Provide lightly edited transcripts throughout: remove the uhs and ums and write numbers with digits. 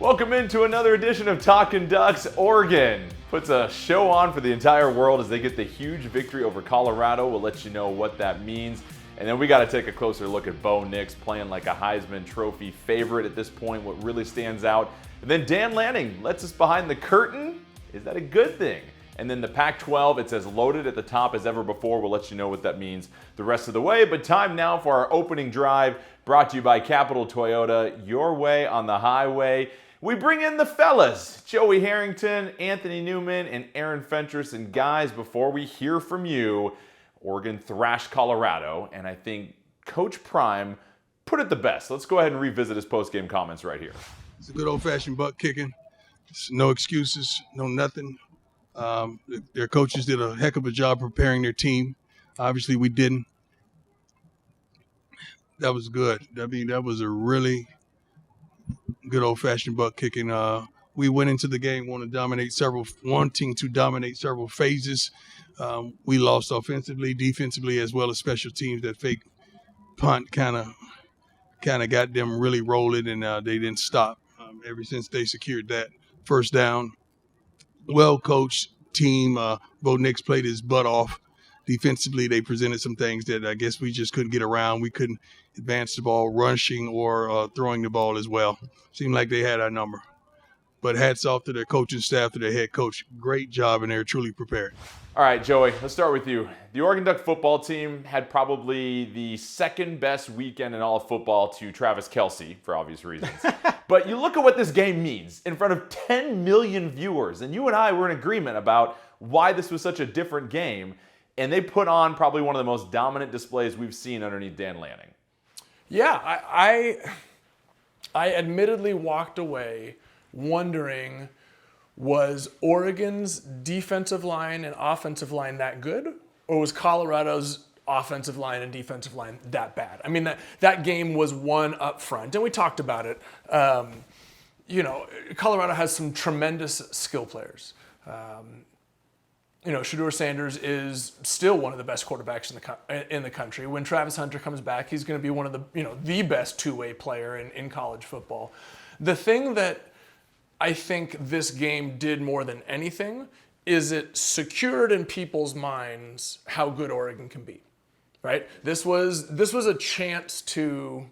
Welcome into another edition of Talkin Ducks. Oregon puts a show on for the entire world as they get the huge victory over Colorado. We'll let you know what that means. And then we got to take a closer look at Bo Nix playing like a Heisman Trophy favorite at this point, what really stands out. And then Dan Lanning lets us behind the curtain. Is that a good thing? And then the Pac-12, it's as loaded at the top as ever before. We'll let you know what that means the rest of the way. But time now for our opening drive, brought to you by Capital Toyota, your way on the highway. We bring in the fellas, Joey Harrington, Anthony Newman, and Aaron Fentress. And guys, before we hear from you, Oregon thrashed Colorado, and I think Coach Prime put it the best. Let's go ahead and revisit his post-game comments right here. It's a good old-fashioned butt kicking. It's no excuses, no nothing. Their coaches did a heck of a job preparing their team. Obviously, we didn't. That was good. I mean, that was a really good old-fashioned butt kicking. We went into the game wanting to dominate several phases. We lost offensively, defensively, as well as special teams. That fake punt kind of got them really rolling, and they didn't stop ever since they secured that first down. Well-coached team. Bo Nix played his butt off. Defensively, they presented some things that I guess we just couldn't get around. We couldn't advance the ball, rushing or throwing the ball as well. Seemed like they had our number. But hats off to their coaching staff, to their head coach. Great job, and they're truly prepared. All right, Joey, let's start with you. The Oregon Duck football team had probably the second best weekend in all of football to Travis Kelce, for obvious reasons. But you look at what this game means in front of 10 million viewers, and you and I were in agreement about why this was such a different game, and they put on probably one of the most dominant displays we've seen underneath Dan Lanning. Yeah, I admittedly walked away wondering, was Oregon's defensive line and offensive line that good, or was Colorado's offensive line and defensive line that bad? I mean, that game was won up front, and we talked about it. Colorado has some tremendous skill players. Shedeur Sanders is still one of the best quarterbacks in the country. When Travis Hunter comes back, he's going to be one of the best two-way player in college football. The thing that I think this game did more than anything is it secured in people's minds how good Oregon can be, right? This was a chance to,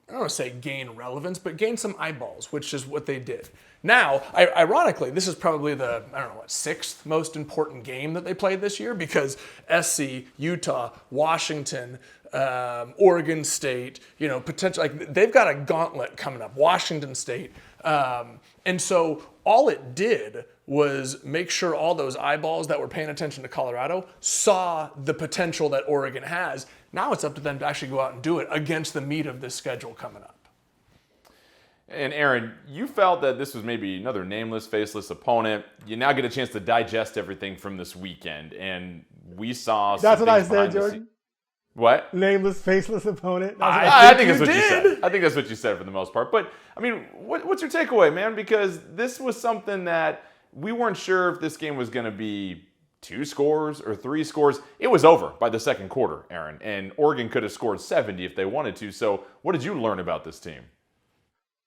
I don't want to say gain relevance, but gain some eyeballs, which is what they did. Now, ironically, this is probably the, sixth most important game that they played this year, because SC, Utah, Washington, Oregon State, potentially, they've got a gauntlet coming up, Washington State. And so all it did was make sure all those eyeballs that were paying attention to Colorado saw the potential that Oregon has. Now it's up to them to actually go out and do it against the meat of this schedule coming up. And Aaron, you felt that this was maybe another nameless, faceless opponent. You now get a chance to digest everything from this weekend, and we saw. That's what I said, Jordan. What? Nameless, faceless opponent. I think that's what you said. I think that's what you said for the most part. But I mean, what's your takeaway, man? Because this was something that we weren't sure if this game was going to be 2 scores or 3 scores. It was over by the second quarter, Aaron, and Oregon could have scored 70 if they wanted to. So, what did you learn about this team?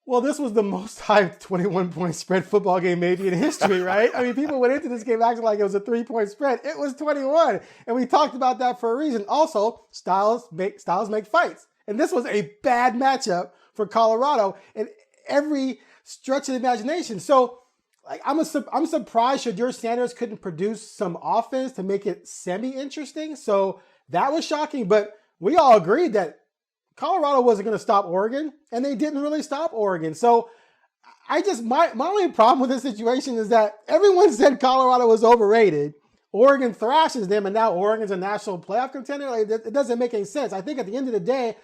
Well, this was the most hyped 21-point spread football game maybe in history, right? I mean, people went into this game acting like it was a 3-point spread. It was 21, and we talked about that for a reason. Also, styles make fights, and this was a bad matchup for Colorado in every stretch of the imagination. So, I'm surprised Shedeur Sanders couldn't produce some offense to make it semi-interesting. So that was shocking, but we all agreed that Colorado wasn't going to stop Oregon, and they didn't really stop Oregon. So my only problem with this situation is that everyone said Colorado was overrated. Oregon thrashes them, and now Oregon's a national playoff contender. It doesn't make any sense. I think at the end of the day,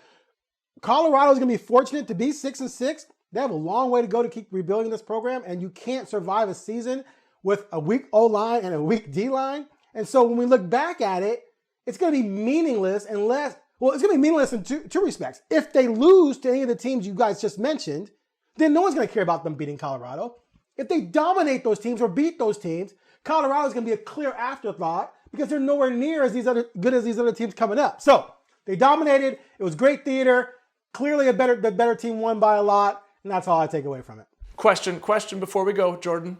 Colorado's going to be fortunate to be 6-6. They have a long way to go to keep rebuilding this program, and you can't survive a season with a weak O-line and a weak D-line. And so when we look back at it, it's going to be meaningless unless... Well, it's going to be meaningless in two respects. If they lose to any of the teams you guys just mentioned, then no one's going to care about them beating Colorado. If they dominate those teams or beat those teams, Colorado's going to be a clear afterthought because they're nowhere near as good as these other teams coming up. So they dominated. It was great theater. Clearly the better team won by a lot, and that's all I take away from it. Question before we go, Jordan.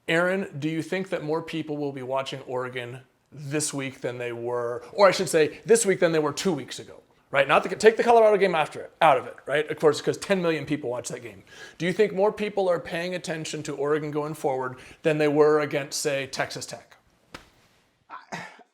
Aaron, do you think that more people will be watching Oregon this week than they were, or I should say this week than they were 2 weeks ago? Right? Take the Colorado game out of it, right? Of course, because 10 million people watch that game. Do you think more people are paying attention to Oregon going forward than they were against, say, Texas Tech?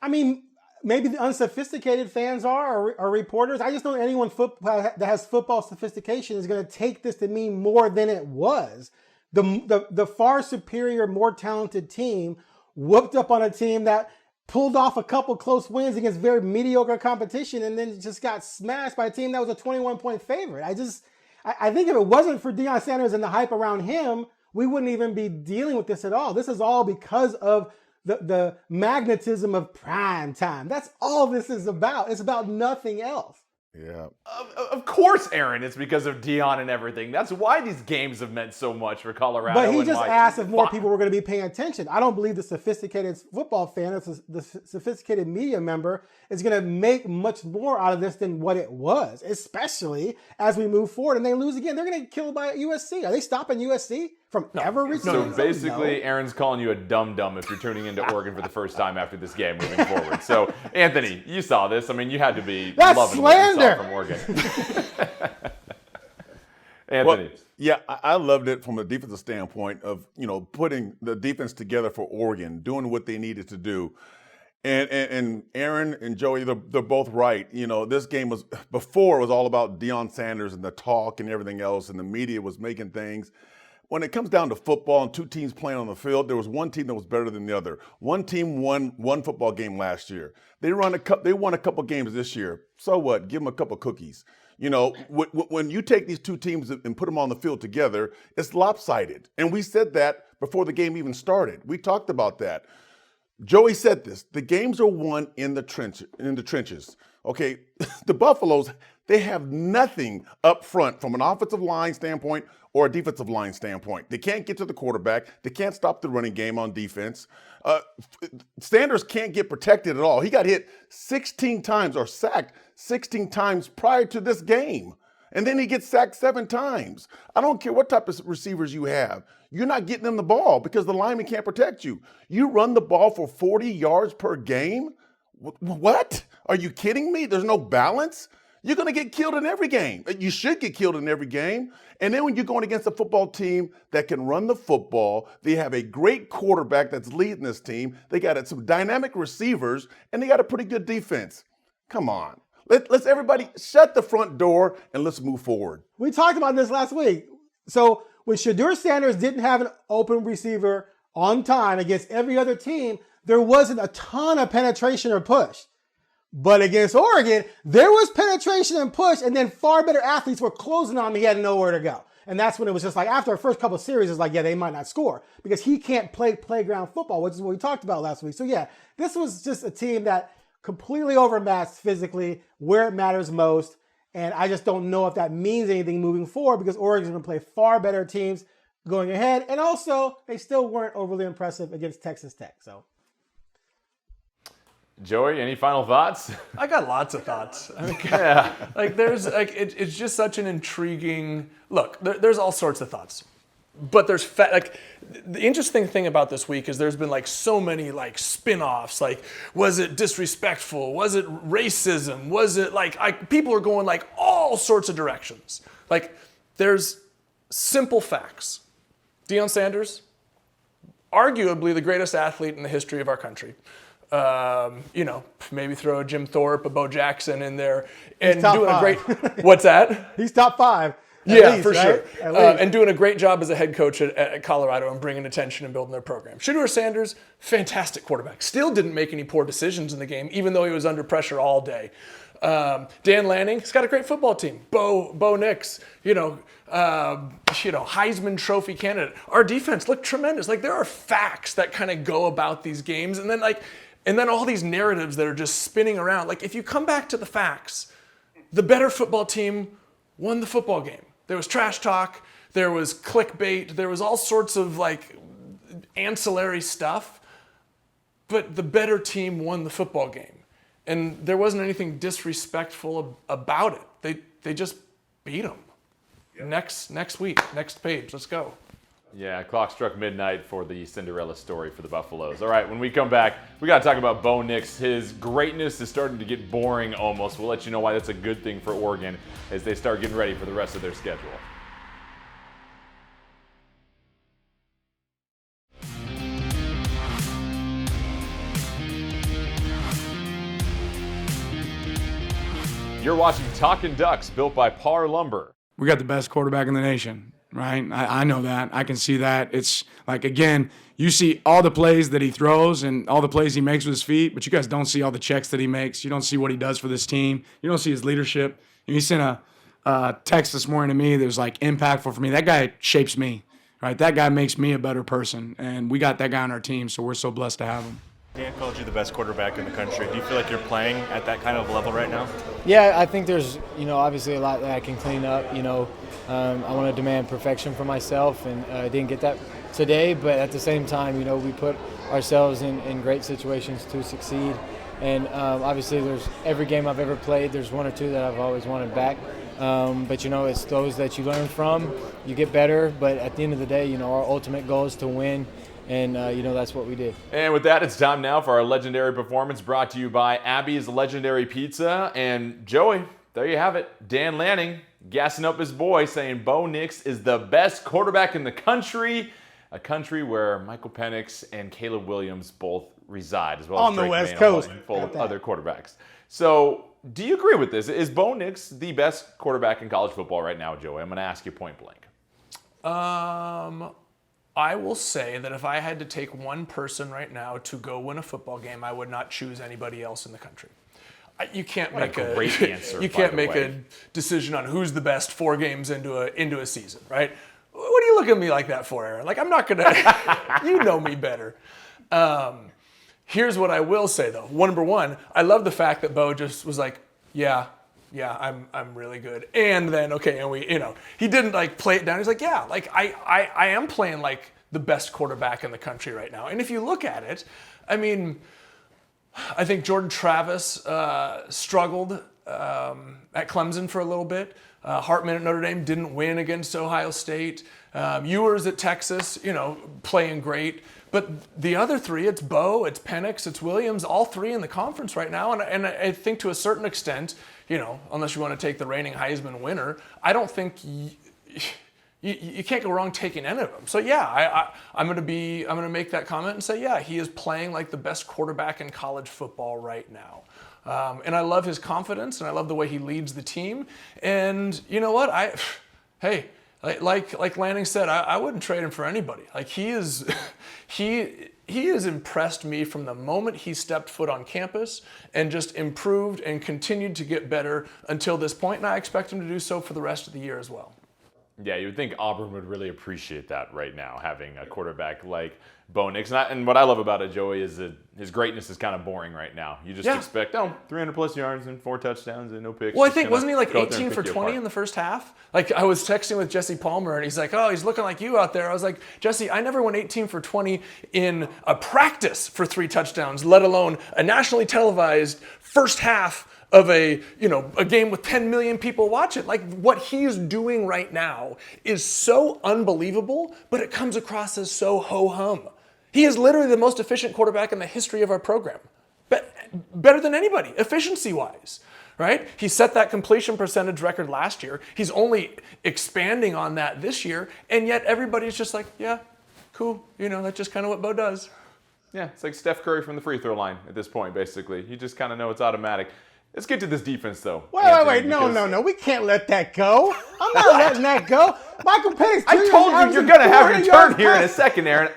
I mean, maybe the unsophisticated fans are, or reporters. I just don't know anyone that has football sophistication is going to take this to mean more than it was. The far superior, more talented team whooped up on a team that pulled off a couple close wins against very mediocre competition and then just got smashed by a team that was a 21-point favorite. I think if it wasn't for Deion Sanders and the hype around him, we wouldn't even be dealing with this at all. This is all because of the magnetism of prime time. That's all this is about. It's about nothing else. Yeah. Of course, Aaron, it's because of Deion and everything. That's why these games have meant so much for Colorado. But he just asked if more people were going to be paying attention. I don't believe the sophisticated football fan, the sophisticated media member, is going to make much more out of this than what it was, especially as we move forward and they lose again. They're going to get killed by USC. Are they stopping USC from ever reaching? So basically, Aaron's calling you a dum-dum if you're tuning into Oregon for the first time after this game moving forward. So, Anthony, you saw this. I mean, you had to be loving slander. What you saw from Oregon. Anthony. Well, yeah, I loved it from a defensive standpoint of, putting the defense together for Oregon, doing what they needed to do. And Aaron and Joey, they're both right. This game was all about Deion Sanders and the talk and everything else, and the media was making things. When it comes down to football and two teams playing on the field, there was one team that was better than the other. One team won one football game last year. They won a couple games this year. So what? Give them a couple cookies. When you take these two teams and put them on the field together, it's lopsided. And we said that before the game even started. We talked about that. Joey said this. The games are won in the trenches. Okay, the Buffaloes, they have nothing up front from an offensive line standpoint or a defensive line standpoint. They can't get to the quarterback. They can't stop the running game on defense. Sanders can't get protected at all. He got hit 16 times or sacked 16 times prior to this game. And then he gets sacked 7 times. I don't care what type of receivers you have. You're not getting them the ball because the lineman can't protect you. You run the ball for 40 yards per game? What? Are you kidding me? There's no balance? You're going to get killed in every game. You should get killed in every game. And then when you're going against a football team that can run the football, they have a great quarterback that's leading this team. They got some dynamic receivers, and they got a pretty good defense. Come on. Let's everybody shut the front door and let's move forward. We talked about this last week. So when Shedeur Sanders didn't have an open receiver on time against every other team, there wasn't a ton of penetration or push. But against Oregon, there was penetration and push, and then far better athletes were closing on him. He had nowhere to go. And that's when it was just like, after the first couple of series, it's like, yeah, they might not score because he can't play playground football, which is what we talked about last week. So yeah, this was just a team that completely overmatched physically where it matters most. And I just don't know if that means anything moving forward because Oregon's going to play far better teams going ahead. And also, they still weren't overly impressive against Texas Tech. So, Joey, any final thoughts? I got lots of thoughts. I mean, it's just such an intriguing look. There's all sorts of thoughts, but there's the interesting thing about this week is there's been so many spin-offs. Was it disrespectful? Was it racism? Was it people are going all sorts of directions. There's simple facts. Deion Sanders, arguably the greatest athlete in the history of our country. Maybe throw a Jim Thorpe, a Bo Jackson in there, and doing a great. What's that? He's top 5. Yeah, least, for right? sure. And doing a great job as a head coach at Colorado and bringing attention and building their program. Shedeur Sanders, fantastic quarterback. Still didn't make any poor decisions in the game, even though he was under pressure all day. Dan Lanning, he's got a great football team. Bo Nix, Heisman Trophy candidate. Our defense looked tremendous. There are facts that kind of go about these games, and then all these narratives that are just spinning around. If you come back to the facts, the better football team won the football game. There was trash talk, there was clickbait, there was all sorts of ancillary stuff, but the better team won the football game. And there wasn't anything disrespectful about it. They just beat them. next week, next page. Let's go. Yeah, clock struck midnight for the Cinderella story for the Buffaloes. All right, when we come back, we got to talk about Bo Nix. His greatness is starting to get boring almost. We'll let you know why that's a good thing for Oregon as they start getting ready for the rest of their schedule. You're watching Talkin Ducks, built by Par Lumber. We got the best quarterback in the nation, right? I know that. I can see that. It's like, again, you see all the plays that he throws and all the plays he makes with his feet, but you guys don't see all the checks that he makes. You don't see what he does for this team. You don't see his leadership. He sent a text this morning to me that was like impactful for me. That guy shapes me, right? That guy makes me a better person, and we got that guy on our team, so we're so blessed to have him. Dan called you the best quarterback in the country. Do you feel like you're playing at that kind of level right now? Yeah, I think there's, obviously a lot that I can clean up. I want to demand perfection for myself, and I didn't get that today. But at the same time, we put ourselves in great situations to succeed. And obviously, there's every game I've ever played, there's one or two that I've always wanted back. But it's those that you learn from, you get better. But at the end of the day, our ultimate goal is to win. And, that's what we did. And with that, it's time now for our legendary performance brought to you by Abby's Legendary Pizza. And Joey, there you have it. Dan Lanning gassing up his boy, saying Bo Nix is the best quarterback in the country, a country where Michael Penix and Caleb Williams both reside, as well On as the Drake West May, Coast. full of other quarterbacks. So do you agree with this? Is Bo Nix the best quarterback in college football right now, Joey? I'm going to ask you point blank. I will say that if I had to take one person right now to go win a football game, I would not choose anybody else in the country. You can't make a great answer, you by can't the make way. a decision on who's the best 4 games into a season, right? What do you look at me like that for, Aaron? Like, I'm not gonna. You know me better. Here's what I will say though. Number one, I love the fact that Bo just was like, yeah, I'm really good. And then, okay, and we, he didn't like play it down. He's like, yeah, like I am playing like the best quarterback in the country right now. And if you look at it, I mean, I think Jordan Travis struggled at Clemson for a little bit. Hartman at Notre Dame didn't win against Ohio State. Ewers at Texas, playing great. But the other three, it's Bo, it's Penix, it's Williams, all three in the conference right now. And I think to a certain extent, unless you want to take the reigning Heisman winner, I don't think you can't go wrong taking any of them. So yeah, I'm gonna make that comment and say, yeah, he is playing like the best quarterback in college football right now. And I love his confidence, and I love the way he leads the team. And you know what? Like Lanning said, I wouldn't trade him for anybody. Like he has impressed me from the moment he stepped foot on campus and just improved and continued to get better until this point, and I expect him to do so for the rest of the year as well. Yeah, you would think Auburn would really appreciate that right now, having a quarterback like Bo Nix. And what I love about it, Joey, is that his greatness is kind of boring right now. You just expect, 300-plus yards and 4 touchdowns and no picks. Well, I think, wasn't he like 18 for 20 in the first half? Like, I was texting with Jesse Palmer, and he's like, oh, he's looking like you out there. I was like, Jesse, I never went 18 for 20 in a practice for 3 touchdowns, let alone a nationally televised first half of a game with 10 million people watch it. Like, what he's doing right now is so unbelievable, but it comes across as so ho-hum. He is literally the most efficient quarterback in the history of our program. Better than anybody, efficiency-wise, right? He set that completion percentage record last year. He's only expanding on that this year, and yet everybody's just like, yeah, cool. That's just kind of what Bo does. Yeah, it's like Steph Curry from the free throw line at this point, basically. You just kind of know it's automatic. Let's get to this defense, though. Wait. No. We can't let that go. I'm not letting that go. Michael Penix. I told you you're going to have your turn here in a second, Aaron.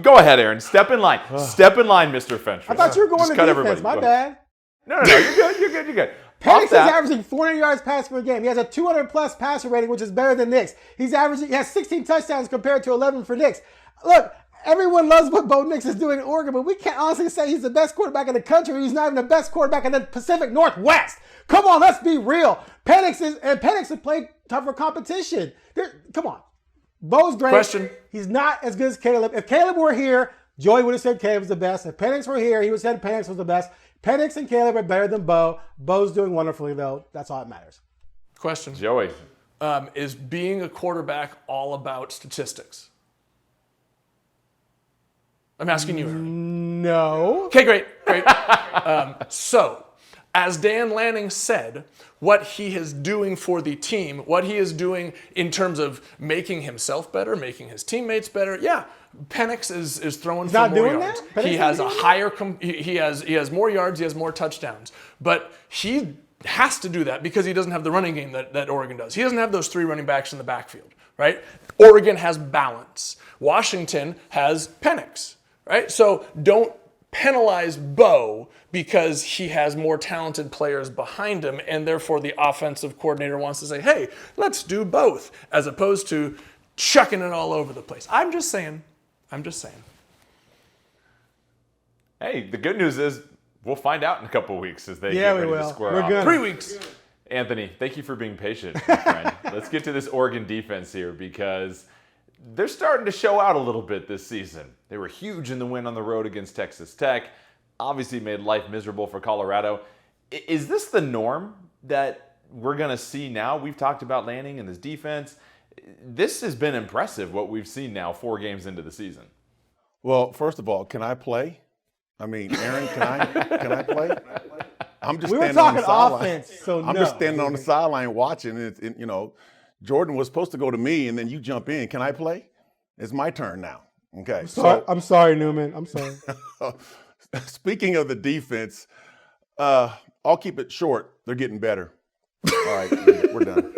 Go ahead, Aaron. Step in line. Step in line, Mr. Fentress. I thought you were going Just to cut defense. everybody. My bad. No. You're good. Penix is averaging 400 yards passed per game. He has a 200-plus passer rating, which is better than Nix. He has 16 touchdowns compared to 11 for Nix. Look, everyone loves what Bo Nix is doing in Oregon, but we can't honestly say he's the best quarterback in the country. He's not even the best quarterback in the Pacific Northwest. Come on, let's be real. Penix has played tougher competition. Come on. Bo's great. Question. He's not as good as Caleb. If Caleb were here, Joey would have said Caleb was the best. If Penix were here, he would have said Penix was the best. Penix and Caleb are better than Bo. Bo's doing wonderfully, though. That's all that matters. Question. Joey, Is being a quarterback all about statistics? I'm asking you, Aaron. No. Okay, great. So, as Dan Lanning said, what he is doing for the team, what he is doing in terms of making himself better, making his teammates better, yeah, Penix is throwing for not more doing yards. that? Penix He has isn't a doing higher, he has more yards, he has more touchdowns. But he has to do that because he doesn't have the running game that Oregon does. He doesn't have those 3 running backs in the backfield, right? Oregon has balance. Washington has Penix, right? So don't penalize Bo because he has more talented players behind him, and therefore the offensive coordinator wants to say, hey, let's do both, as opposed to chucking it all over the place. I'm just saying. Hey, the good news is we'll find out in a couple weeks as they get ready to square We're off. good. 3 weeks. Anthony, thank you for being patient, my friend. Let's get to this Oregon defense here because they're starting to show out a little bit this season. They were huge in the win on the road against Texas Tech. Obviously made life miserable for Colorado. Is this the norm that we're going to see now? We've talked about Lanning and his defense. This has been impressive, what we've seen now 4 games into the season. Well, first of all, can I play? I mean, Aaron, can I play? I'm just We were standing on the talking sideline. offense, so I'm no. just standing on the sideline watching. And, you know, Jordan was supposed to go to me, and then you jump in. Can I play? It's my turn now. Okay. I'm sorry, Newman. I'm sorry. Speaking of the defense, I'll keep it short. They're getting better. All right, we're done.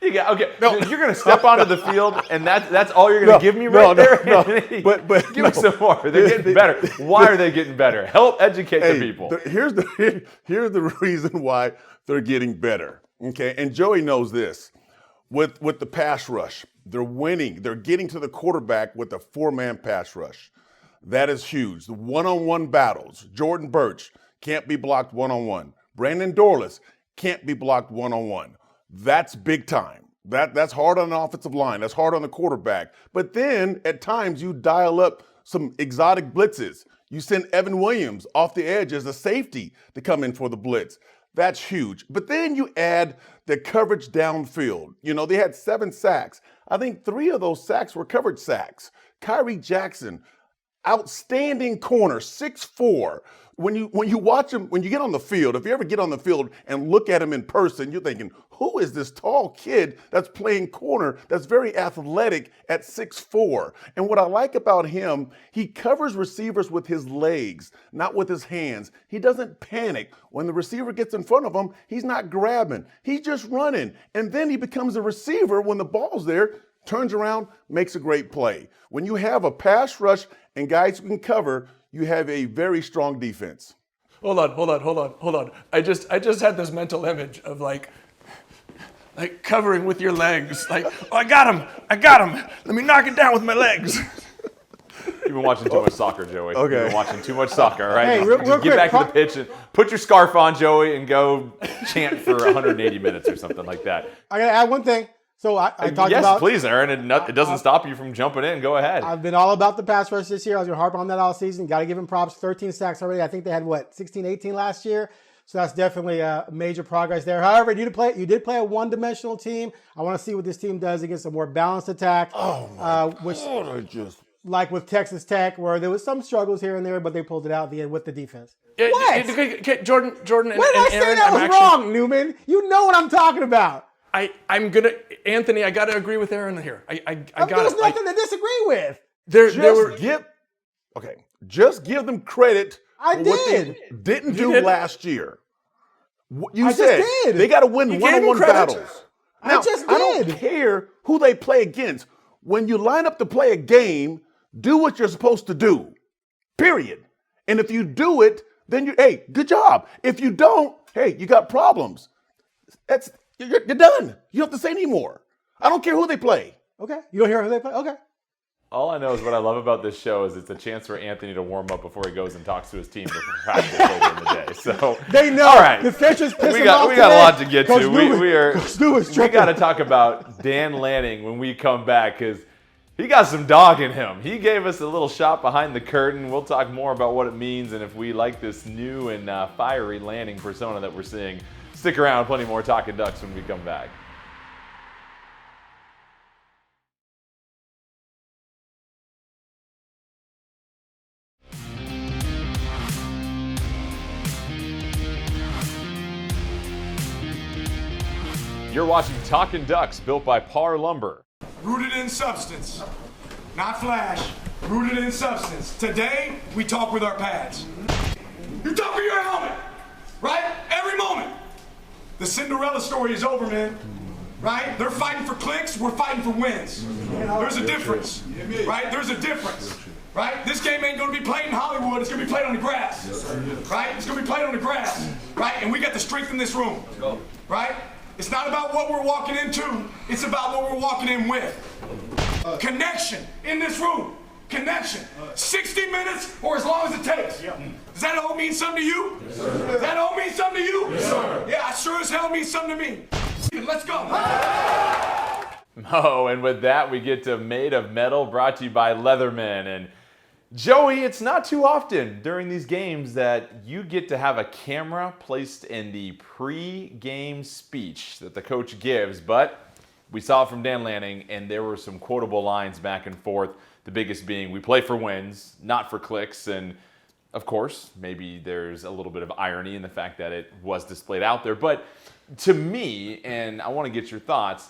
Okay, no. You're going to step onto the field, and that's all you're going to give me there? No. But give me some more. They're getting better. Why are they getting better? Help educate the people. Here's the reason why they're getting better. Okay, and Joey knows this. With the pass rush, they're winning. They're getting to the quarterback with a 4-man pass rush. That is huge. The one-on-one battles. Jordan Birch can't be blocked one-on-one. Brandon Dorless can't be blocked one-on-one. That's big time. That's hard on the offensive line. That's hard on the quarterback. But then at times you dial up some exotic blitzes. You send Evan Williams off the edge as a safety to come in for the blitz. That's huge. But then you add the coverage downfield. You know, they had 7 sacks. I think 3 of those sacks were coverage sacks. Kyrie Jackson, outstanding corner, 6'4". When you watch him, when you get on the field, if you ever get on the field and look at him in person, you're thinking, who is this tall kid that's playing corner that's very athletic at 6'4"? And what I like about him, he covers receivers with his legs, not with his hands. He doesn't panic. When the receiver gets in front of him, he's not grabbing. He's just running. And then he becomes a receiver when the ball's there, turns around, makes a great play. When you have a pass rush and guys who can cover, you have a very strong defense. Hold on. I just had this mental image of like covering with your legs. Like, oh, I got him. Let me knock it down with my legs. You've been watching too much soccer, Joey. Okay. You've been watching too much soccer, all right? Hey, real Just get quick, back to the pitch and put your scarf on, Joey, and go chant for 180 minutes or something like that. I got to add one thing. So I talked yes, about. please, Aaron. It doesn't stop you from jumping in. Go ahead. I've been all about the pass rush this year. I was going to harp on that all season. Got to give him props. 13 sacks already. I think they had, 16, 18 last year. So that's definitely a major progress there. However, you did play a one-dimensional team. I want to see what this team does against a more balanced attack. Oh, my God. Like with Texas Tech, where there was some struggles here and there, but they pulled it out at the end with the defense. What? Okay, Jordan, and, What did I and say Aaron, that was wrong, Newman? You know what I'm talking about. Anthony, I got to agree with Aaron here. I got There's it. nothing to disagree with. Just give them credit I for what did. they didn't You do did. last year. I said just did. they got to win You gave one-on-one them credit. battles. I Now, just I don't did. care who they play against. When you line up to play a game, do what you're supposed to do. Period. And if you do it, then hey, good job. If you don't, hey, you got problems. You're done. You don't have to say anymore. I don't care who they play. Okay. You don't hear who they play? Okay. All I know is what I love about this show is it's a chance for Anthony to warm up before he goes and talks to his team before practice later in the day. So They know. All right. The Fishers piss we him got off a today. lot to get Coach to. Newman- We Coach Newman's tripping. got to talk about Dan Lanning when we come back because he got some dog in him. He gave us a little shot behind the curtain. We'll talk more about what it means and if we like this new and fiery Lanning persona that we're seeing. Stick around. Plenty more Talkin Ducks when we come back. You're watching Talkin Ducks, built by Par Lumber. Rooted in substance, not flash. Rooted in substance. Today, we talk with our pads. You talk with your helmet, right? Every moment. The Cinderella story is over, man. Right? They're fighting for clicks, we're fighting for wins. There's a difference, right? There's a difference, right? This game ain't gonna be played in Hollywood, it's gonna be played on the grass, right? It's gonna be played on the grass, right? And we got the strength in this room, right? It's not about what we're walking into, it's about what we're walking in with. Connection in this room, connection. 60 minutes or as long as it takes. Does that all mean something to you? Does that all mean something to you? Yeah, it sure as hell means something to me. Let's go. Oh, and with that, we get to Made of Metal, brought to you by Leatherman. And Joey, it's not too often during these games that you get to have a camera placed in the pre-game speech that the coach gives, but we saw it from Dan Lanning, and there were some quotable lines back and forth, the biggest being, we play for wins, not for clicks, and of course, maybe there's a little bit of irony in the fact that it was displayed out there, but to me, and I want to get your thoughts,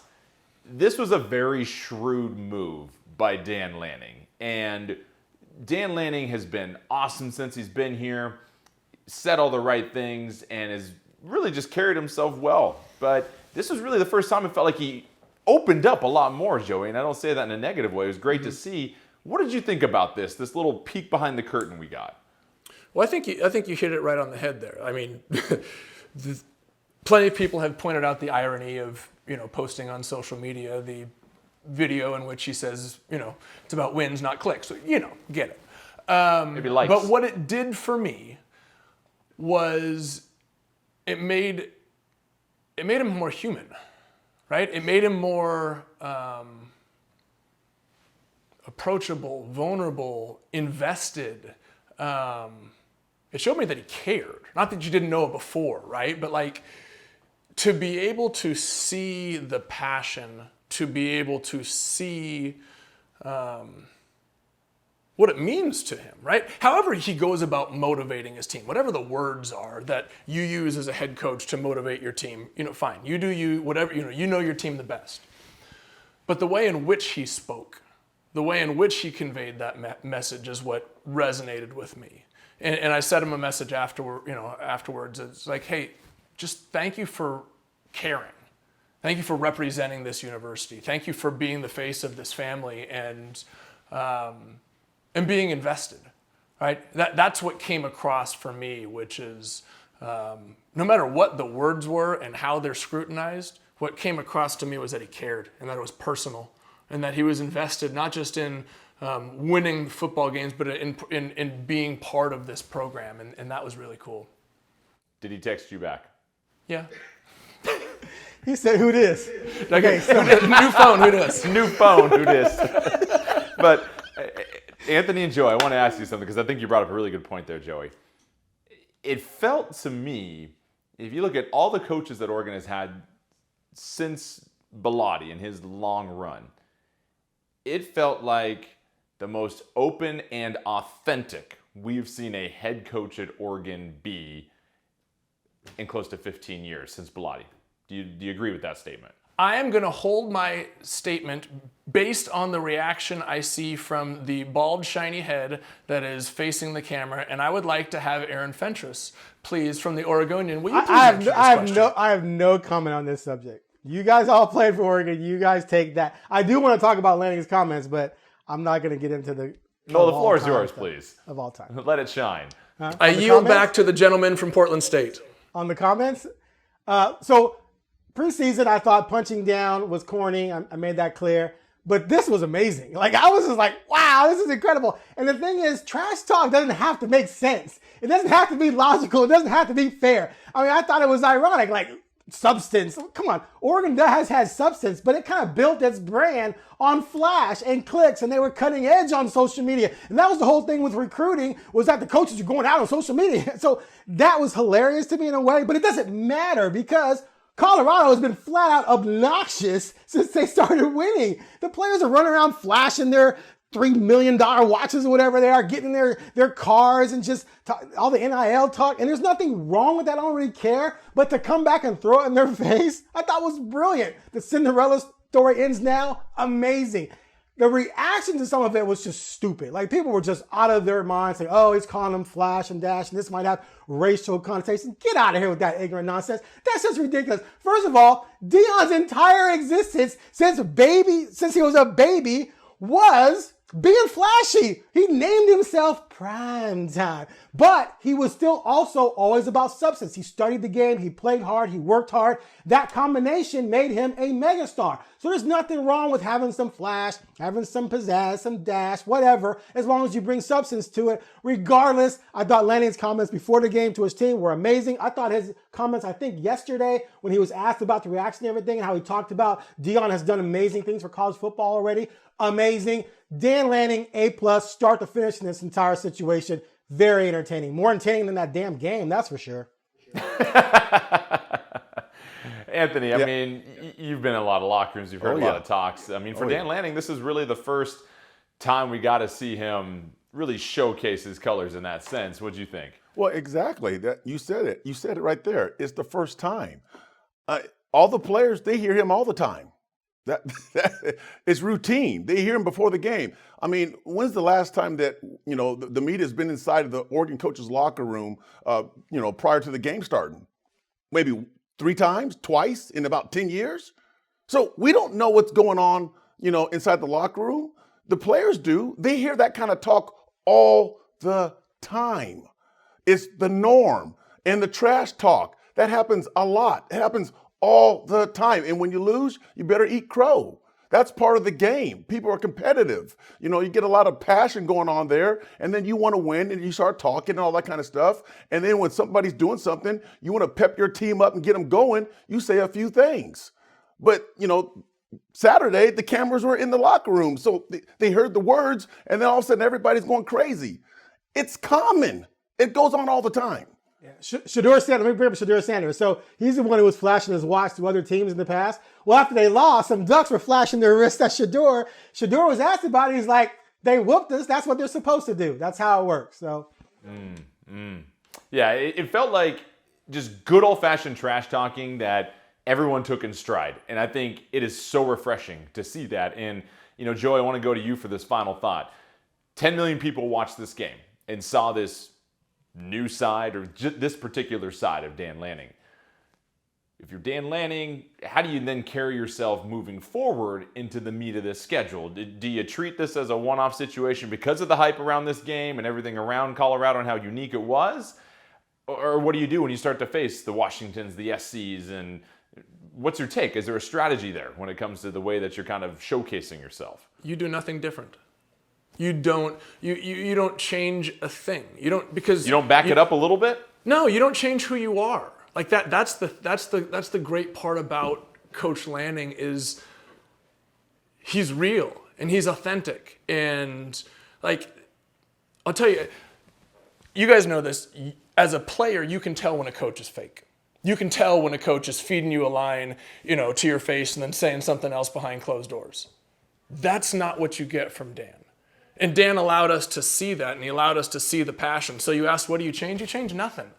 this was a very shrewd move by Dan Lanning. And Dan Lanning has been awesome since he's been here, said all the right things, and has really just carried himself well. But this was really the first time it felt like he opened up a lot more, Joey, and I don't say that in a negative way. It was great to see. What did you think about this little peek behind the curtain we got? Well, I think you hit it right on the head there. I mean, plenty of people have pointed out the irony of, posting on social media the video in which he says, it's about wins, not clicks. So, get it. Maybe likes. But what it did for me was it made him more human, right? It made him more approachable, vulnerable, invested. It showed me that he cared. Not that you didn't know it before, right? But to be able to see the passion, to be able to see what it means to him, right? However he goes about motivating his team, whatever the words are that you use as a head coach to motivate your team, fine. You do you, whatever, you know your team the best. But the way in which he spoke, the way in which he conveyed that message is what resonated with me. And I sent him a message afterwards. It's like, hey, just thank you for caring. Thank you for representing this university. Thank you for being the face of this family and being invested. Right? That's what came across for me, which is no matter what the words were and how they're scrutinized, what came across to me was that he cared and that it was personal and that he was invested not just in winning football games, but in being part of this program, and that was really cool. Did he text you back? Yeah. He said, "Who dis?" Okay, so new phone, who dis? New phone, who dis? But Anthony and Joey, I want to ask you something because I think you brought up a really good point there, Joey. It felt to me, if you look at all the coaches that Oregon has had since Bellotti in his long run, it felt like the most open and authentic we've seen a head coach at Oregon be in close to 15 years since Bellotti. Do you agree with that statement? I am going to hold my statement based on the reaction I see from the bald, shiny head that is facing the camera, and I would like to have Aaron Fentress, please, from the Oregonian. Will you please answer this question? I have no comment on this subject. You guys all played for Oregon. You guys take that. I do want to talk about Lanning's comments, but I'm not going to get into the. No, the floor is yours, please. Of all time. Let it shine. I yield back to the gentleman from Portland State. On the comments? So, preseason, I thought punching down was corny. I made that clear. But this was amazing. I was just like, wow, this is incredible. And the thing is, trash talk doesn't have to make sense. It doesn't have to be logical. It doesn't have to be fair. I mean, I thought it was ironic. Substance. Come on. Oregon has had substance, but it kind of built its brand on flash and clicks, and they were cutting edge on social media. And that was the whole thing with recruiting, was that the coaches were going out on social media. So that was hilarious to me in a way, but it doesn't matter because Colorado has been flat out obnoxious since they started winning. The players are running around flashing their $3 million watches or whatever they are, getting their cars and just all the NIL talk. And there's nothing wrong with that. I don't really care. But to come back and throw it in their face, I thought was brilliant. The Cinderella story ends now. Amazing. The reaction to some of it was just stupid. Like, people were just out of their minds saying, oh, he's calling them flash and dash, and this might have racial connotations. Get out of here with that ignorant nonsense. That's just ridiculous. First of all, Deion's entire existence since he was a baby was being flashy. He named himself Prime Time. But he was still also always about substance. He studied the game. He played hard. He worked hard. That combination made him a megastar. So there's nothing wrong with having some flash, having some pizzazz, some dash, whatever, as long as you bring substance to it. Regardless, I thought Lanning's comments before the game to his team were amazing. I thought his comments, I think yesterday, when he was asked about the reaction and everything and how he talked about Deion has done amazing things for college football already. Amazing. Dan Lanning, A+, start to finish in this entire situation. Very entertaining. More entertaining than that damn game, that's for sure. Anthony, I mean, you've been in a lot of locker rooms. You've heard a lot of talks. I mean, for Dan Lanning, this is really the first time we got to see him really showcase his colors in that sense. What do you think? Well, exactly. That you said it. You said it right there. It's the first time. All the players, they hear him all the time. That it's routine. They hear him before the game. I mean, when's the last time that the media's been inside of the Oregon coach's locker room, prior to the game starting? Maybe 3 times, twice in about 10 years. So we don't know what's going on, inside the locker room. The players do. They hear that kind of talk all the time. It's the norm. And the trash talk, that happens a lot. It happens all the time. And when you lose, you better eat crow. That's part of the game. People are competitive. You get a lot of passion going on there, and then you want to win, and you start talking and all that kind of stuff. And then when somebody's doing something, you want to pep your team up and get them going, you say a few things. But, Saturday, the cameras were in the locker room, so they heard the words, and then all of a sudden everybody's going crazy. It's common. It goes on all the time. Yeah. Shedeur Sanders, let me bring up Shedeur Sanders. So he's the one who was flashing his watch to other teams in the past. Well, after they lost, some Ducks were flashing their wrists at Shedeur. Shedeur was asked about it. He's like, they whooped us. That's what they're supposed to do. That's how it works. So, Yeah, it felt like just good old-fashioned trash talking that everyone took in stride. And I think it is so refreshing to see that. And, Joey, I want to go to you for this final thought. 10 million people watched this game and saw this new side or this particular side of Dan Lanning. If you're Dan Lanning, how do you then carry yourself moving forward into the meat of this schedule? Do you treat this as a one-off situation because of the hype around this game and everything around Colorado and how unique it was? Or what do you do when you start to face the Washingtons, the SCs, and what's your take? Is there a strategy there when it comes to the way that you're kind of showcasing yourself? You do nothing different. You don't change a thing. You don't back it up a little bit? No, you don't change who you are. Like that's the great part about Coach Lanning is he's real and he's authentic. And like I'll tell you, you guys know this. As a player, you can tell when a coach is fake. You can tell when a coach is feeding you a line, to your face and then saying something else behind closed doors. That's not what you get from Dan. And Dan allowed us to see that, and he allowed us to see the passion. So you ask, what do you change? You change nothing.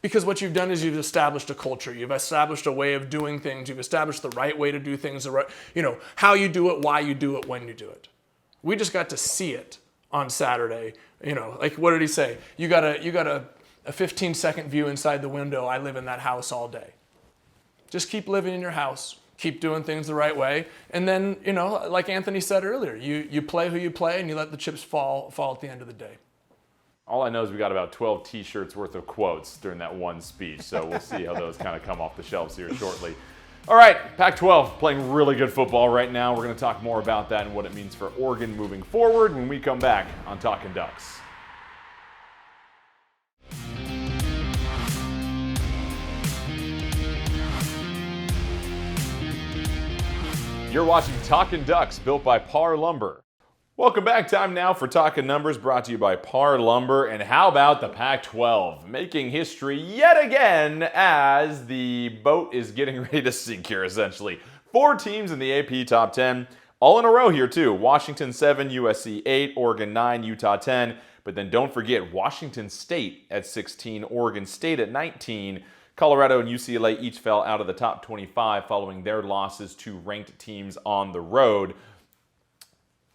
Because what you've done is you've established a culture. You've established a way of doing things. You've established the right way to do things, how you do it, why you do it, when you do it. We just got to see it on Saturday. Like what did he say? You got a 15-second view inside the window. I live in that house all day. Just keep living in your house. Keep doing things the right way. And then, like Anthony said earlier, you play who you play and you let the chips fall at the end of the day. All I know is we got about 12 T-shirts worth of quotes during that one speech, so we'll see how those kind of come off the shelves here shortly. All right, Pac-12 playing really good football right now. We're going to talk more about that and what it means for Oregon moving forward when we come back on Talkin Ducks. You're watching Talkin Ducks, built by Par Lumber. Welcome back. Time now for Talkin Numbers, brought to you by Par Lumber. And how about the Pac-12? Making history yet again as the boat is getting ready to sink here, essentially. 4 teams in the AP Top 10. All in a row here, too. Washington 7, USC 8, Oregon 9, Utah 10. But then don't forget Washington State at 16, Oregon State at 19. Colorado and UCLA each fell out of the top 25 following their losses to ranked teams on the road.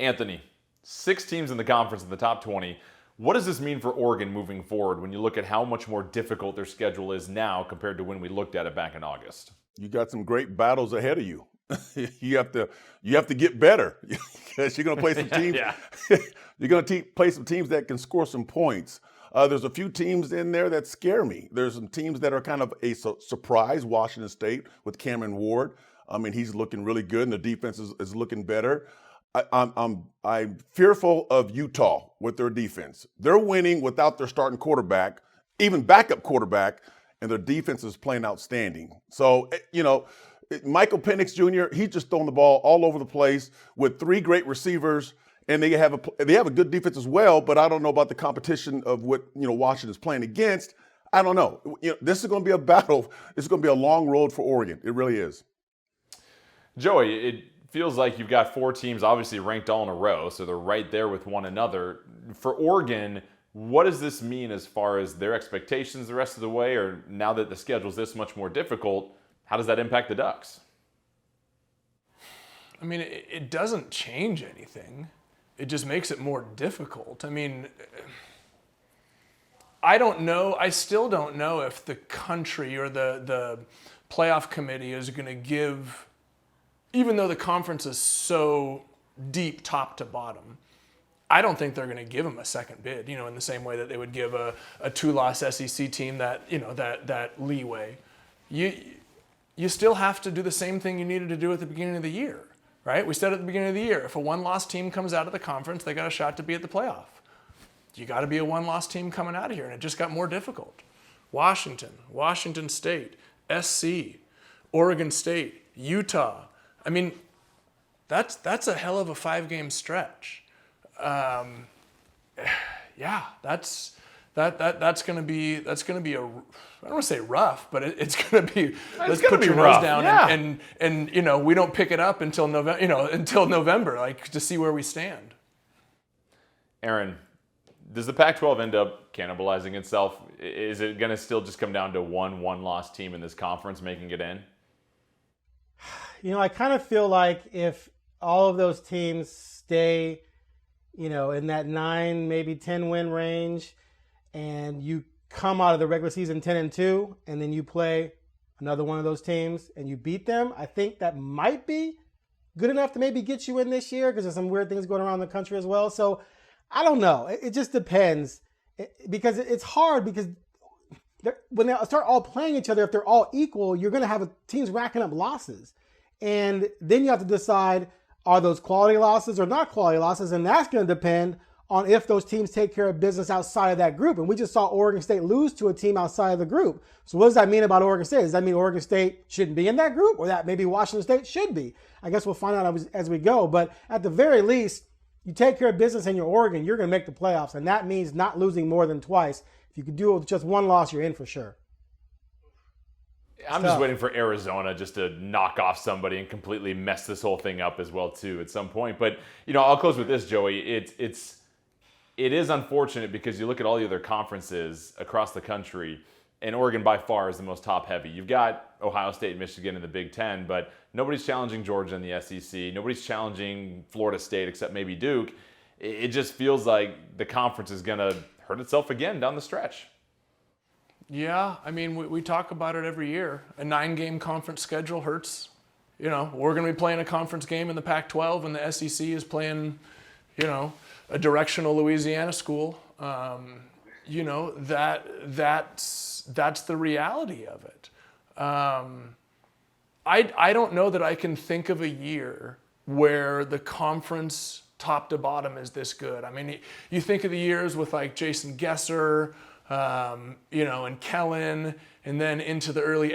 Anthony, 6 teams in the conference in the top 20. What does this mean for Oregon moving forward when you look at how much more difficult their schedule is now compared to when we looked at it back in August? You got some great battles ahead of you. you have to get better because you're going to play some teams. You're going to play some teams that can score some points. There's a few teams in there that scare me. There's some teams that are kind of a surprise. Washington State with Cameron Ward. I mean, he's looking really good, and the defense is looking better. I'm fearful of Utah with their defense. They're winning without their starting quarterback, even backup quarterback, and their defense is playing outstanding. So, Michael Penix Jr., he's just throwing the ball all over the place with 3 great receivers, and they have a good defense as well. But I don't know about the competition of what Washington's playing against. I don't know. This is going to be a battle. It's going to be a long road for Oregon. It really is. Joey, it feels like you've got 4 teams obviously ranked all in a row, so they're right there with one another. For Oregon, what does this mean as far as their expectations the rest of the way, or now that the schedule's this much more difficult, how does that impact the Ducks? I mean, it doesn't change anything. It just makes it more difficult. I mean, I don't know. I still don't know if the country or the playoff committee is going to give, even though the conference is so deep top to bottom, I don't think they're going to give them a second bid, in the same way that they would give a 2-loss SEC team that leeway. You still have to do the same thing you needed to do at the beginning of the year, right? We said at the beginning of the year, if a 1-loss team comes out of the conference, they got a shot to be at the playoff. You got to be a 1-loss team coming out of here, and it just got more difficult. Washington State, SC, Oregon State, Utah. I mean, that's a hell of a 5-game stretch. That's going to be a, I don't want to say rough, but it's going to be, let's put your nose down and we don't pick it up until November, like, to see where we stand. Aaron, does the Pac-12 end up cannibalizing itself? Is it going to still just come down to one-loss team in this conference making it in? I kind of feel like if all of those teams stay, in that 9, maybe 10 win range, and you come out of the regular season 10-2, and then you play another one of those teams and you beat them, I think that might be good enough to maybe get you in this year, because there's some weird things going around the country as well. So I don't know. It just depends, because it's hard, because when they start all playing each other, if they're all equal, you're going to have teams racking up losses. And then you have to decide, are those quality losses or not quality losses? And that's going to depend on if those teams take care of business outside of that group. And we just saw Oregon State lose to a team outside of the group. So what does that mean about Oregon State? Does that mean Oregon State shouldn't be in that group, or that maybe Washington State should be? I guess we'll find out as we go. But at the very least, you take care of business in your Oregon, you're going to make the playoffs. And that means not losing more than twice. If you could do it with just 1 loss, you're in for sure. I'm just waiting for Arizona just to knock off somebody and completely mess this whole thing up as well too at some point. But I'll close with this, Joey. It is unfortunate, because you look at all the other conferences across the country, and Oregon by far is the most top heavy. You've got Ohio State and Michigan in the Big Ten, but nobody's challenging Georgia in the SEC. Nobody's challenging Florida State except maybe Duke. It just feels like the conference is going to hurt itself again down the stretch. Yeah, I mean, we talk about it every year. A 9-game conference schedule hurts. We're going to be playing a conference game in the Pac-12, and the SEC is playing, a directional Louisiana school. That's the reality of it. I don't know that I can think of a year where the conference top to bottom is this good. I mean, you think of the years with like Jason Gesser, and Kellen, and then into the early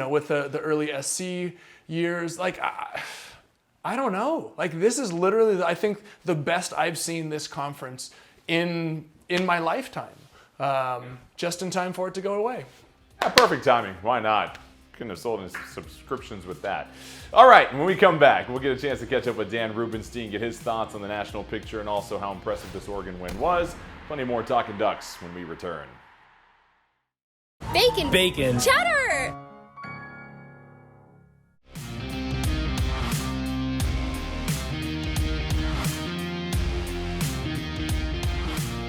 with the early SC years. Like, I don't know. Like, this is literally, I think, the best I've seen this conference in my lifetime. Just in time for it to go away. Yeah, perfect timing. Why not? couldn't have sold any subscriptions with that. All right, when we come back, we'll get a chance to catch up with Dan Rubenstein, get his thoughts on the national picture and also how impressive this Oregon win was. Plenty more Talkin' Ducks when we return. Bacon. Bacon. Cheddar.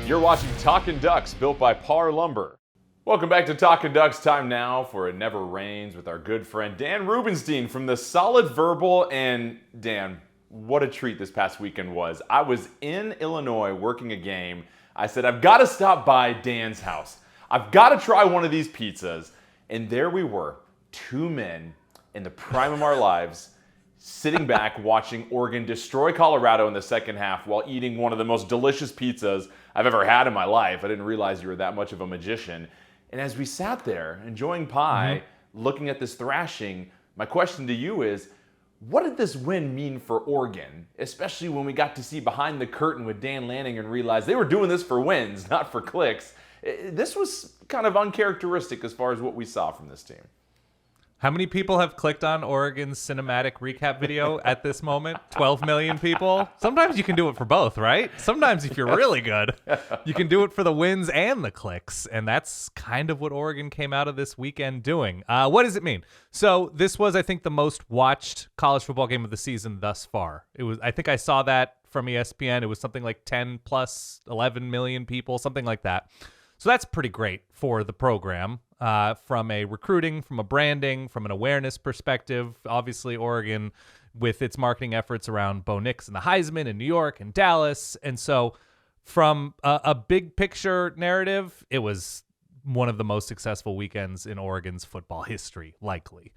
You're watching Talkin' Ducks, built by Par Lumber. Welcome back to Talkin' Ducks. Time now for It Never Rains with our good friend Dan Rubenstein from the Solid Verbal. And Dan, what a treat this past weekend was. I was in Illinois working a game. I said, I've got to stop by Dan's house. I've got to try one of these pizzas. And there we were, two men in the prime of our lives, sitting back watching Oregon destroy Colorado in the second half while eating one of the most delicious pizzas I've ever had in my life. I didn't realize you were that much of a magician. And as we sat there enjoying pie, looking at this thrashing, my question to you is, what did this win mean for Oregon? Especially when we got to see behind the curtain with Dan Lanning and realized they were doing this for wins, not for clicks. This was kind of uncharacteristic as far as what we saw from this team. How many people have clicked on Oregon's cinematic recap video at this moment? 12 million people? Sometimes you can do it for both, right? Sometimes if you're really good, you can do it for the wins and the clicks. And that's kind of what Oregon came out of this weekend doing. What does it mean? So this was, I think, the most watched college football game of the season thus far. It was, I think I saw that from ESPN. It was something like 10 plus 11 million people, something like that. So that's pretty great for the program. From a recruiting, from a branding, from an awareness perspective. Obviously, Oregon, with its marketing efforts around Bo Nix and the Heisman in New York and Dallas. And so from a big picture narrative, it was one of the most successful weekends in Oregon's football history, likely,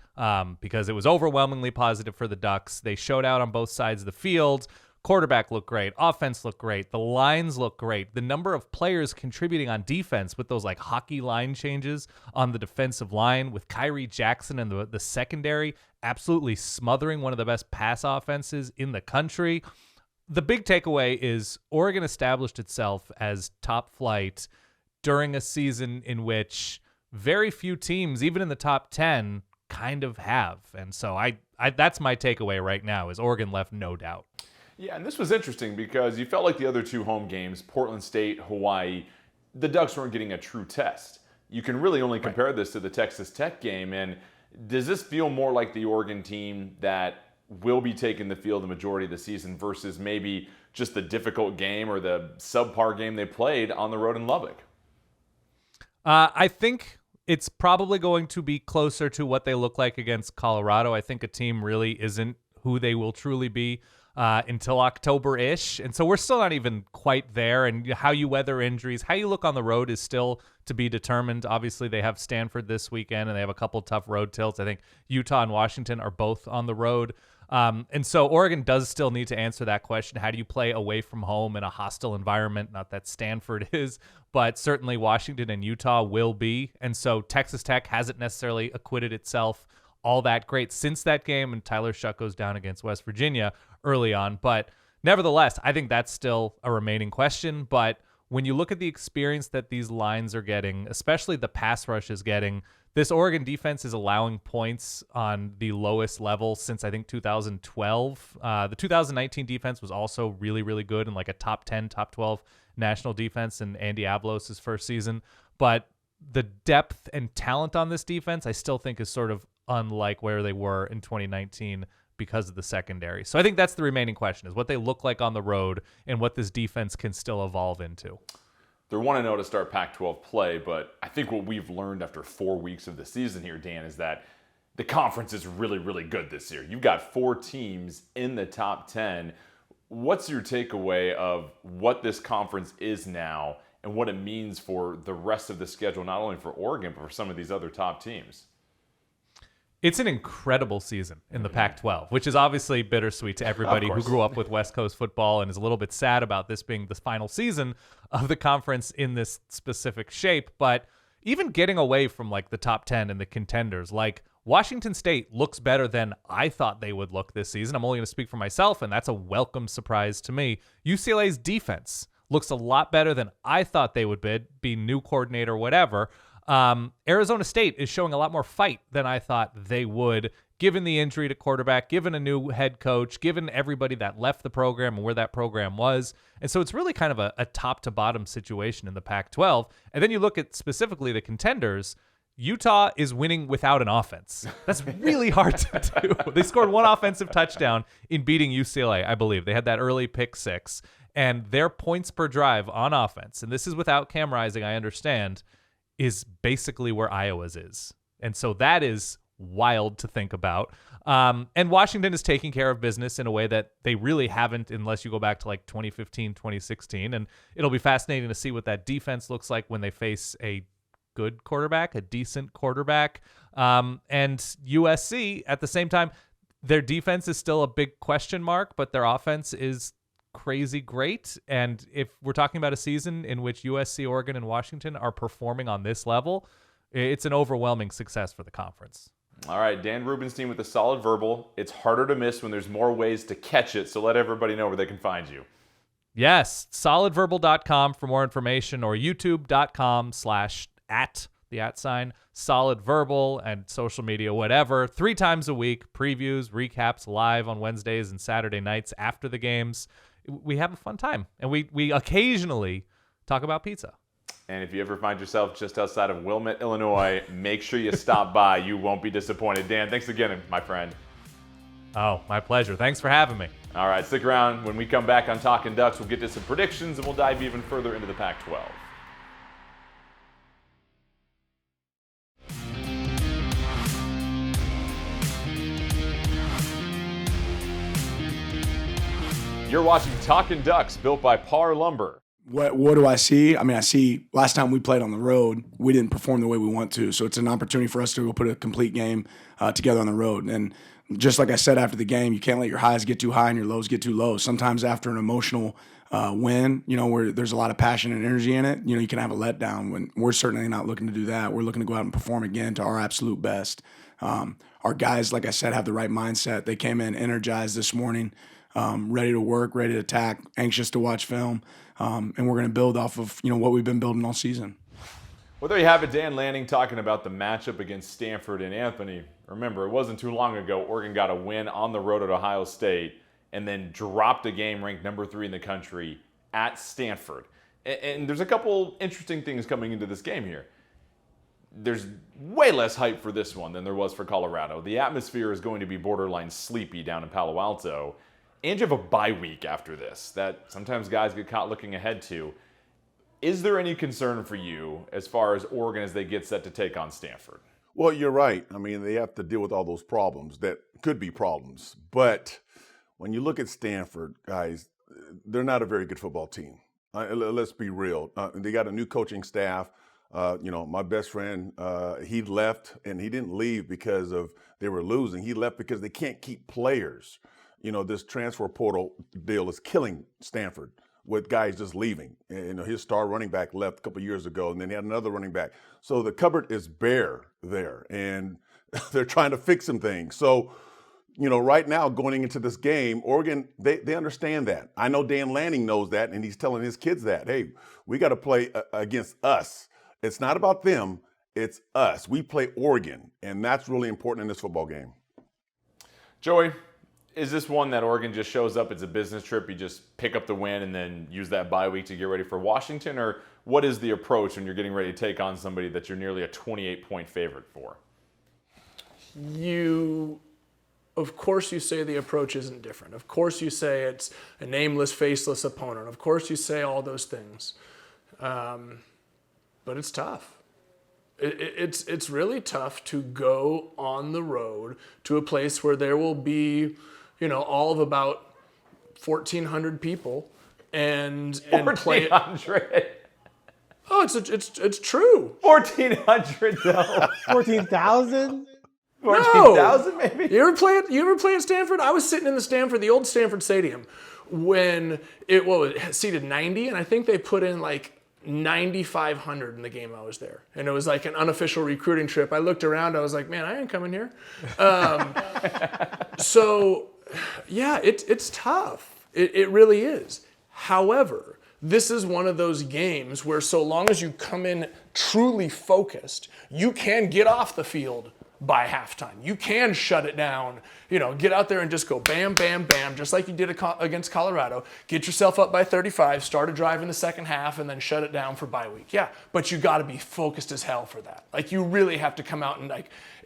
because it was overwhelmingly positive for the Ducks. They showed out on both sides of the field. Quarterback looked great. Offense looked great. The lines looked great. The number of players contributing on defense with those like hockey line changes on the defensive line with Kyrie Jackson and the secondary absolutely smothering one of the best pass offenses in the country. The big takeaway is Oregon established itself as top flight during a season in which very few teams, even in the top 10, kind of have. And so I that's my takeaway right now is Oregon left no doubt. Yeah, and this was interesting because you felt like the other two home games, Portland State, Hawaii, the Ducks weren't getting a true test. You can really only compare this to the Texas Tech game. And does this feel more like the Oregon team that will be taking the field the majority of the season versus maybe just the difficult game or the subpar game they played on the road in Lubbock? I think it's probably going to be closer to what they look like against Colorado. I think a team really isn't who they will truly be until October-ish. And so we're still not even quite there. And how you weather injuries, how you look on the road is still to be determined. Obviously, they have Stanford this weekend, and they have a couple tough road tilts. I think Utah and Washington are both on the road. And so Oregon does still need to answer that question. How do you play away from home in a hostile environment? Not that Stanford is, but certainly Washington and Utah will be. And so Texas Tech hasn't necessarily acquitted itself all that great since that game, and Tyler Shuck goes down against West Virginia early on. But nevertheless, I think that's still a remaining question. But when you look at the experience that these lines are getting, especially the pass rush is getting, this Oregon defense is allowing points on the lowest level since I think 2012. The 2019 defense was also really, really good in like a top 10, top 12 national defense in Andy Avalos' first season. But the depth and talent on this defense, I still think is sort of unlike where they were in 2019 because of the secondary. So I think that's the remaining question, is what they look like on the road and what this defense can still evolve into. They're 1-0 to start Pac-12 play, but I think what we've learned after 4 weeks of the season here, Dan, is that the conference is really, really good this year. You've got 4 teams in the top 10. What's your takeaway of what this conference is now and what it means for the rest of the schedule, not only for Oregon, but for some of these other top teams? It's an incredible season in the Pac-12, which is obviously bittersweet to everybody who grew up with West Coast football and is a little bit sad about this being the final season of the conference in this specific shape. But even getting away from like the top 10 and the contenders, like Washington State looks better than I thought they would look this season. I'm only going to speak for myself, and that's a welcome surprise to me. UCLA's defense looks a lot better than I thought they would be new coordinator, whatever. Arizona State is showing a lot more fight than I thought they would, given the injury to quarterback, given a new head coach, given everybody that left the program and where that program was. And so it's really kind of a top-to-bottom situation in the Pac-12. And then you look at specifically the contenders. Utah is winning without an offense. That's really hard to do. They scored one offensive touchdown in beating UCLA, I believe. They had that early pick six. And their points per drive on offense, and this is without Cam Rising, I understand, is basically where Iowa's is. And so that is wild to think about. And Washington is taking care of business in a way that they really haven't unless you go back to like 2015, 2016. And it'll be fascinating to see what that defense looks like when they face a good quarterback, a decent quarterback. And USC, at the same time, their defense is still a big question mark, but their offense is crazy great. And if we're talking about a season in which USC, Oregon, and Washington are performing on this level, it's an overwhelming success for the conference. All right, Dan Rubenstein with a solid verbal. It's harder to miss when there's more ways to catch it, so let everybody know where they can find you. Yes, solidverbal.com for more information, or youtube.com/@the solidverbal, and social media, whatever. 3 times a week, previews, recaps live on Wednesdays and Saturday nights after the games. We have a fun time, and we occasionally talk about pizza. And if you ever find yourself just outside of Wilmette, Illinois, make sure you stop by. You won't be disappointed. Dan, thanks again, my friend. Oh, my pleasure. Thanks for having me. All right, stick around. When we come back on Talkin Ducks, we'll get to some predictions, and we'll dive even further into the Pac-12. You're watching Talkin Ducks, built by Par Lumber. What do I see? I mean, I see last time we played on the road, we didn't perform the way we want to. So it's an opportunity for us to go put a complete game together on the road. And just like I said after the game, you can't let your highs get too high and your lows get too low. Sometimes after an emotional win, where there's a lot of passion and energy in it, you can have a letdown. When we're certainly not looking to do that. We're looking to go out and perform again to our absolute best. Our guys, like I said, have the right mindset. They came in energized this morning, ready to work, ready to attack, anxious to watch film. And we're going to build off of what we've been building all season. Well, there you have it. Dan Lanning talking about the matchup against Stanford. And Anthony, remember, it wasn't too long ago Oregon got a win on the road at Ohio State and then dropped a game ranked number 3 in the country at Stanford. And there's a couple interesting things coming into this game here. There's way less hype for this one than there was for Colorado. The atmosphere is going to be borderline sleepy down in Palo Alto. And you have a bye week after this that sometimes guys get caught looking ahead to. Is there any concern for you as far as Oregon as they get set to take on Stanford? Well, you're right. I mean, they have to deal with all those problems that could be problems. But when you look at Stanford, guys, they're not a very good football team. Let's be real. They got a new coaching staff. My best friend, he left, and he didn't leave because they were losing. He left because they can't keep players. This transfer portal deal is killing Stanford with guys just leaving. And, his star running back left a couple of years ago, and then he had another running back. So the cupboard is bare there, and they're trying to fix some things. So, right now going into this game, Oregon, they understand that. I know Dan Lanning knows that, and he's telling his kids that, hey, we got to play against us. It's not about them, it's us. We play Oregon, and that's really important in this football game. Joey, is this one that Oregon just shows up, it's a business trip, you just pick up the win and then use that bye week to get ready for Washington? Or what is the approach when you're getting ready to take on somebody that you're nearly a 28-point favorite for? Of course you say the approach isn't different. Of course you say it's a nameless, faceless opponent. Of course you say all those things. But it's tough. It's really tough to go on the road to a place where there will be, all of about 1,400 people and play. 1,400. Oh, it's true. 1,400 though. 14,000? 14,000 maybe. You ever play at Stanford? I was sitting in the old Stanford Stadium, when it seated 90, and I think they put in like 9,500 in the game I was there. And it was like an unofficial recruiting trip. I looked around, I was like, man, I ain't coming here. So, yeah, it's tough. It really is. However, this is one of those games where so long as you come in truly focused, you can get off the field by halftime. You can shut it down, get out there and just go bam, bam, bam, just like you did against Colorado. Get yourself up by 35, start a drive in the second half, and then shut it down for bye week. Yeah, but you got to be focused as hell for that. Like, you really have to come out and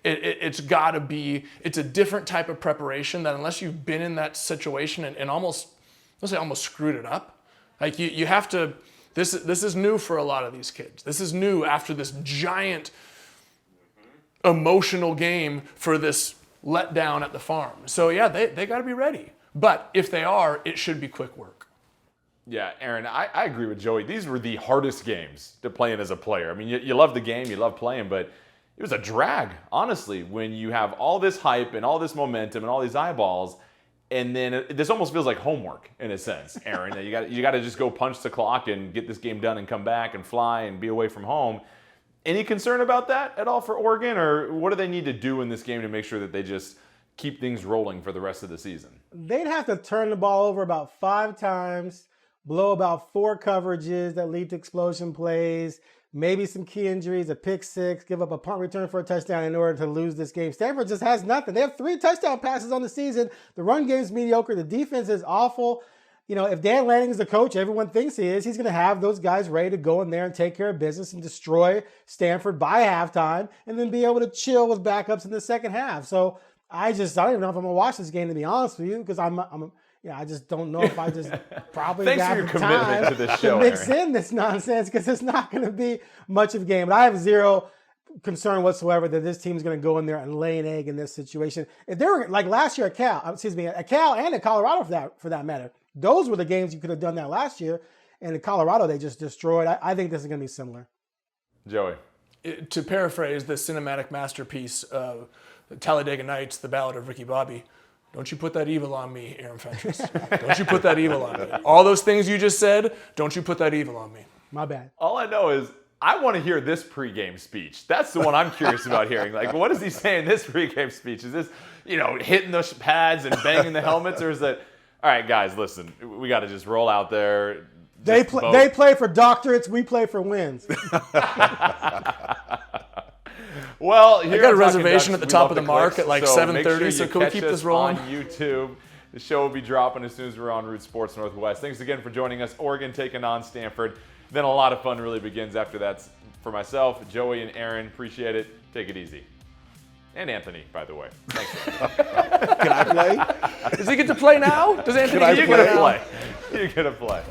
it's got to be, it's a different type of preparation that unless you've been in that situation and almost screwed it up, like you have to, this is new for a lot of these kids. This is new after this giant emotional game for this letdown at the farm. So yeah, they got to be ready. But if they are, it should be quick work. Yeah, Aaron, I agree with Joey. These were the hardest games to play in as a player. I mean, you love the game, you love playing, but it was a drag, honestly, when you have all this hype and all this momentum and all these eyeballs, and then this almost feels like homework in a sense, Aaron. You got to just go punch the clock and get this game done and come back and fly and be away from home. Any concern about that at all for Oregon, or what do they need to do in this game to make sure that they just keep things rolling for the rest of the season? They'd have to turn the ball over about 5 times, blow about 4 coverages that lead to explosion plays, maybe some key injuries, a pick 6, give up a punt return for a touchdown in order to lose this game. Stanford just has nothing. They have 3 touchdown passes on the season. The run game's mediocre. The defense is awful. If Dan Lanning is the coach, everyone thinks he is, he's going to have those guys ready to go in there and take care of business and destroy Stanford by halftime and then be able to chill with backups in the second half. So I don't even know if I'm going to watch this game, to be honest with you, because I just don't know if I just probably Thanks have for your the commitment time to this show, mix Aaron. in this nonsense, because it's not going to be much of a game. But I have zero concern whatsoever that this team is going to go in there and lay an egg in this situation. If they were like last year at Cal and at Colorado for that matter, those were the games you could have done that last year. And in Colorado, they just destroyed. I think this is going to be similar. Joey. To paraphrase the cinematic masterpiece of Talladega Nights, The Ballad of Ricky Bobby, don't you put that evil on me, Aaron Fentress. Don't you put that evil on me. All those things you just said, don't you put that evil on me. My bad. All I know is I want to hear this pregame speech. That's the one I'm curious about hearing. Like, what does he say in this pregame speech? Is this, hitting the pads and banging the helmets, or is that, all right, guys, listen, we got to just roll out there. They play for doctorates. We play for wins. Well, I got a reservation at the top of the mark mark at like 7:30, so can we keep this rolling? On YouTube. The show will be dropping as soon as we're on Root Sports Northwest. Thanks again for joining us. Oregon taking on Stanford. Then a lot of fun really begins after that. For myself, Joey, and Aaron, appreciate it. Take it easy. And Anthony, by the way. Thanks, Anthony. Can I play? Does he get to play now? Does Anthony get to play now? You get to play.